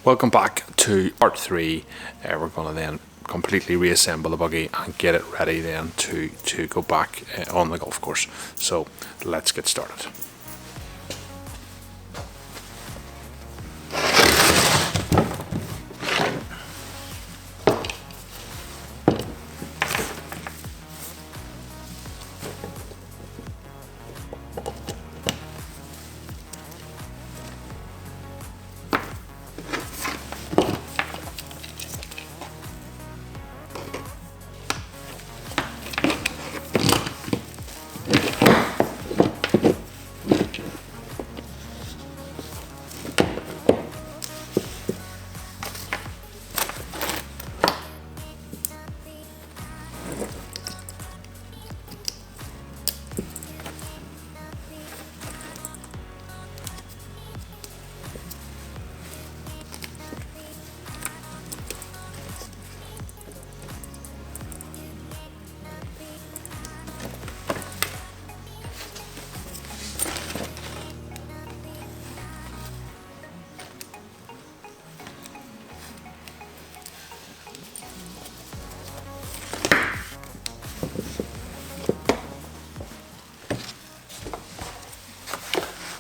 Welcome back to part 3. We're going to then completely reassemble the buggy and get it ready then to go back on the golf course. So let's get started.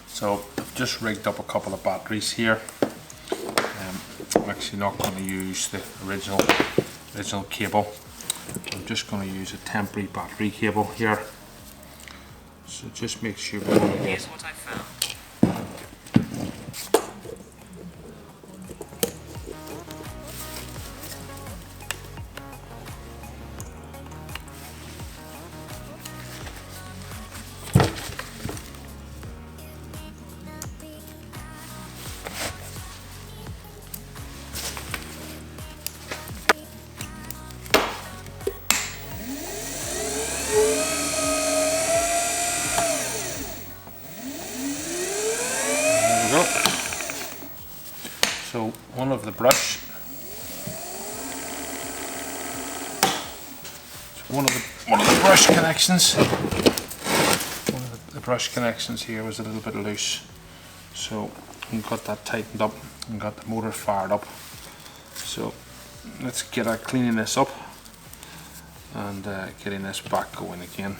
So I've just rigged up a couple of batteries here. I'm actually not going to use the original cable. I'm just going to use a temporary battery cable here. So just make sure we want to get. Here's what I found. So one of the brush, the brush connections here was a little bit loose, so we got that tightened up and got the motor fired up. So let's get cleaning this up and getting this back going again.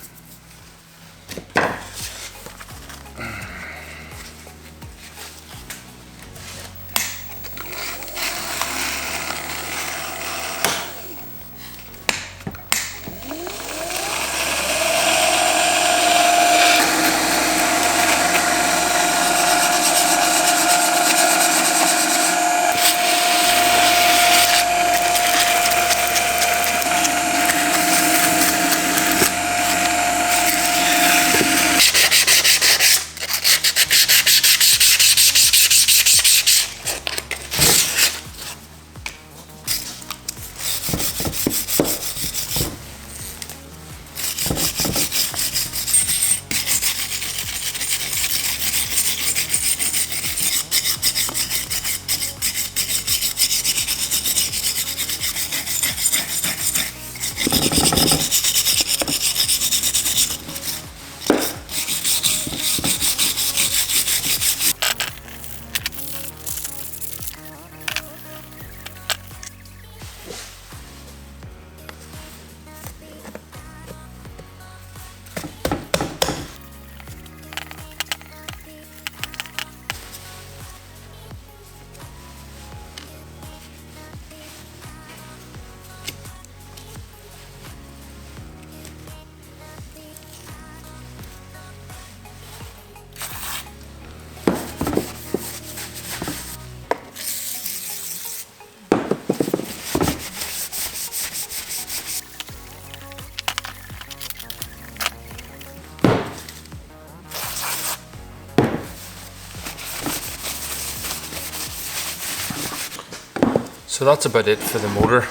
So that's about it for the motor.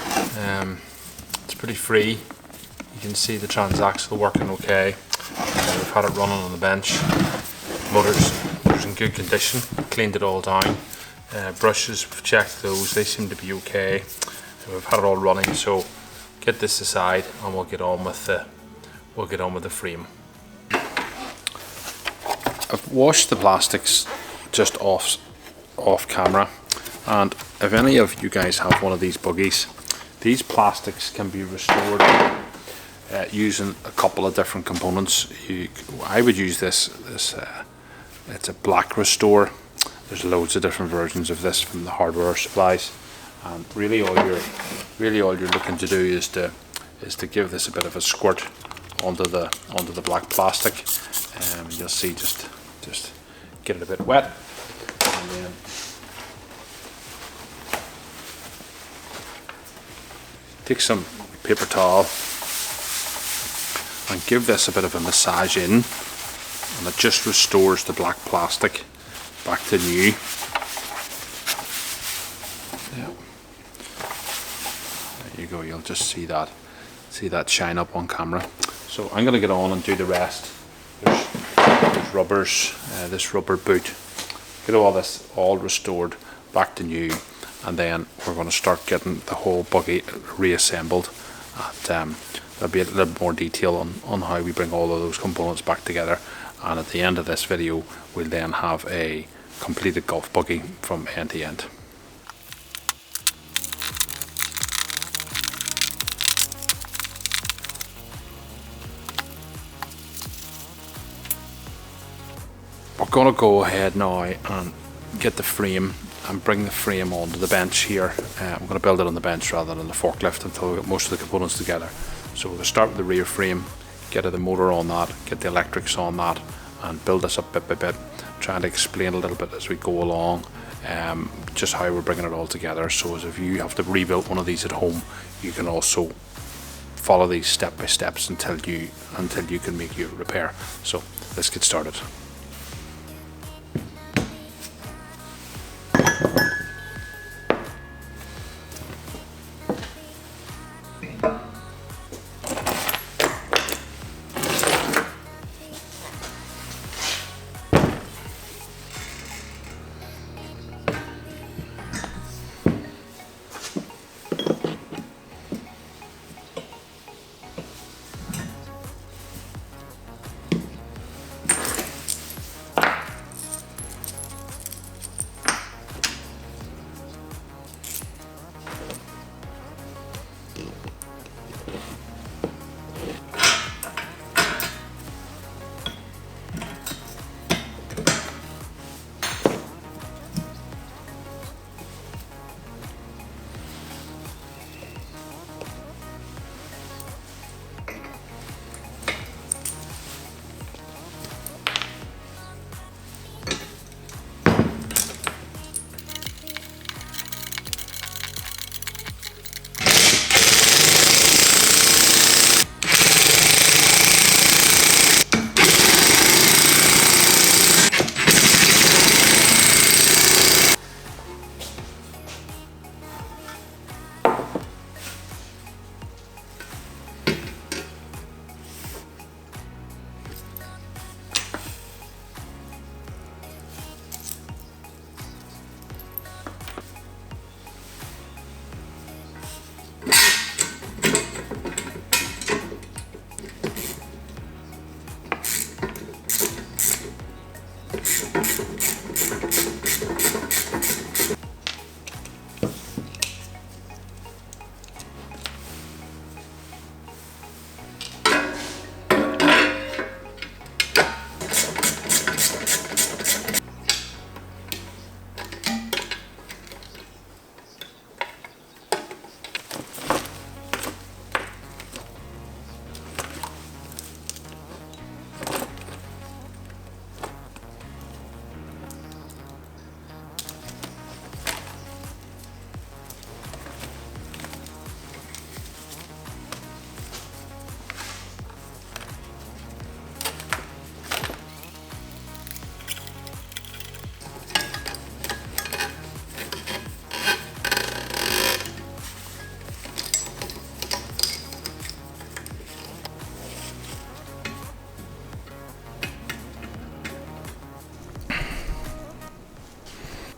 It's pretty free. You can see the transaxle working okay. We've had it running on the bench. Motor's in good condition. Cleaned it all down. Brushes, we've checked those. They seem to be okay. We've had it all running. So get this aside, and we'll get on with the frame. I've washed the plastics just off camera. And if any of you guys have one of these buggies, these plastics can be restored using a couple of different components. I would use this it's a black restore. There's loads of different versions of this from the hardware supplies, and really all you're looking to do is to give this a bit of a squirt onto the black plastic. You'll see just get it a bit wet, and then take some paper towel and give this a bit of a massage in, and it just restores the black plastic back to new. Yeah. There you go, you'll just see that shine up on camera. So I'm going to get on and do the rest. There's rubbers, this rubber boot, get all this all restored back to new, and then we're going to start getting the whole buggy reassembled. And there'll be a little more detail on how we bring all of those components back together, and at the end of this video we'll then have a completed golf buggy from end to end. We're going to go ahead now and get the frame and bring the frame onto the bench here. I'm going to build it on the bench rather than the forklift until we get most of the components together. So we're going to start with the rear frame, get the motor on that, get the electrics on that, and build this up bit by bit, trying to explain a little bit as we go along just how we're bringing it all together, so as if you have to rebuild one of these at home, you can also follow these step by steps until you can make your repair. So let's get started.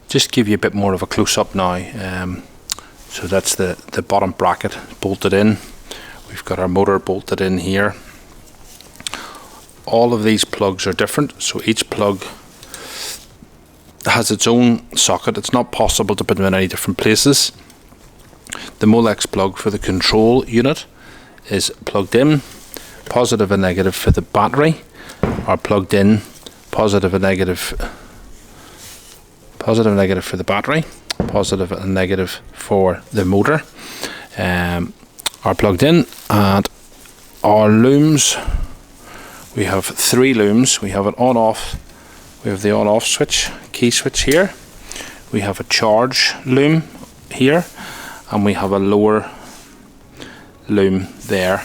Just give you a bit more of a close-up now. So that's the bottom bracket bolted in. We've got our motor bolted in here. All of these plugs are different, so each plug has its own socket. It's not possible to put them in any different places. The Molex plug for the control unit is plugged in. Positive and negative for the battery are plugged in. Positive and negative for the battery, positive and negative for the motor are plugged in. And our looms, we have 3 looms. We have an on-off, we have the on-off switch, key switch here. We have a charge loom here, and we have a lower loom there.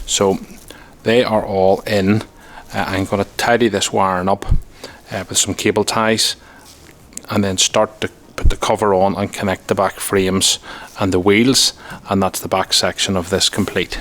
So they are all in. I'm going to tidy this wiring up with some cable ties, and then start to put the cover on and connect the back frames and the wheels, and that's the back section of this complete.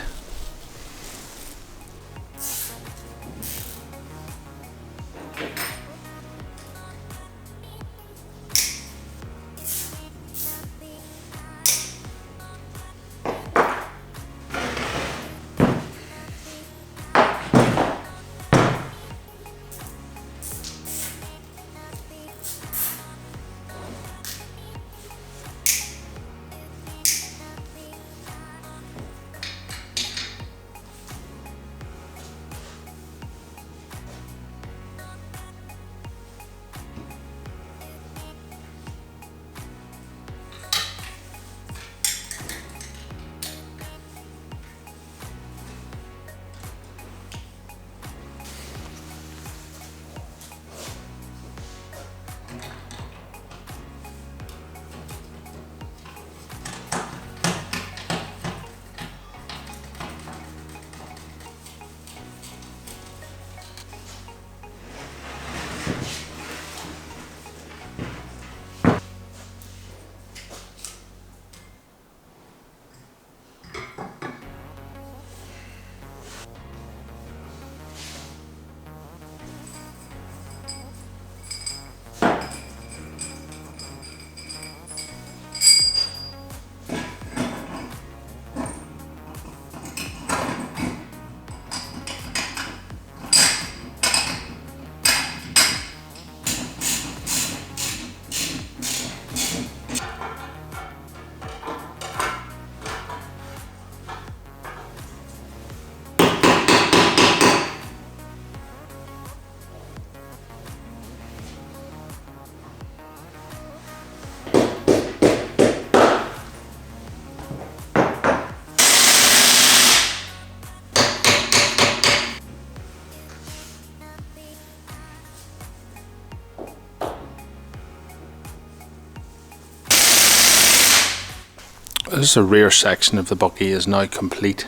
This is the rear section of the Buggy is now complete.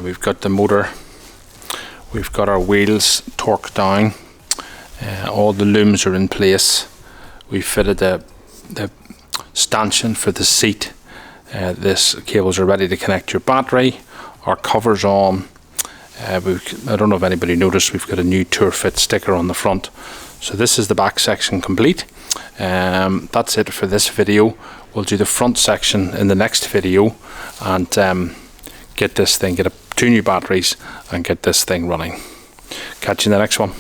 We've got the motor, we've got our wheels torqued down, all the looms are in place. We fitted the stanchion for the seat. This cables are ready to connect your battery. Our cover's on. I don't know if anybody noticed, we've got a new Tour Fit sticker on the front. So this is the back section complete. That's it for this video. We'll do the front section in the next video and get 2 new batteries and get this thing running. Catch you in the next one.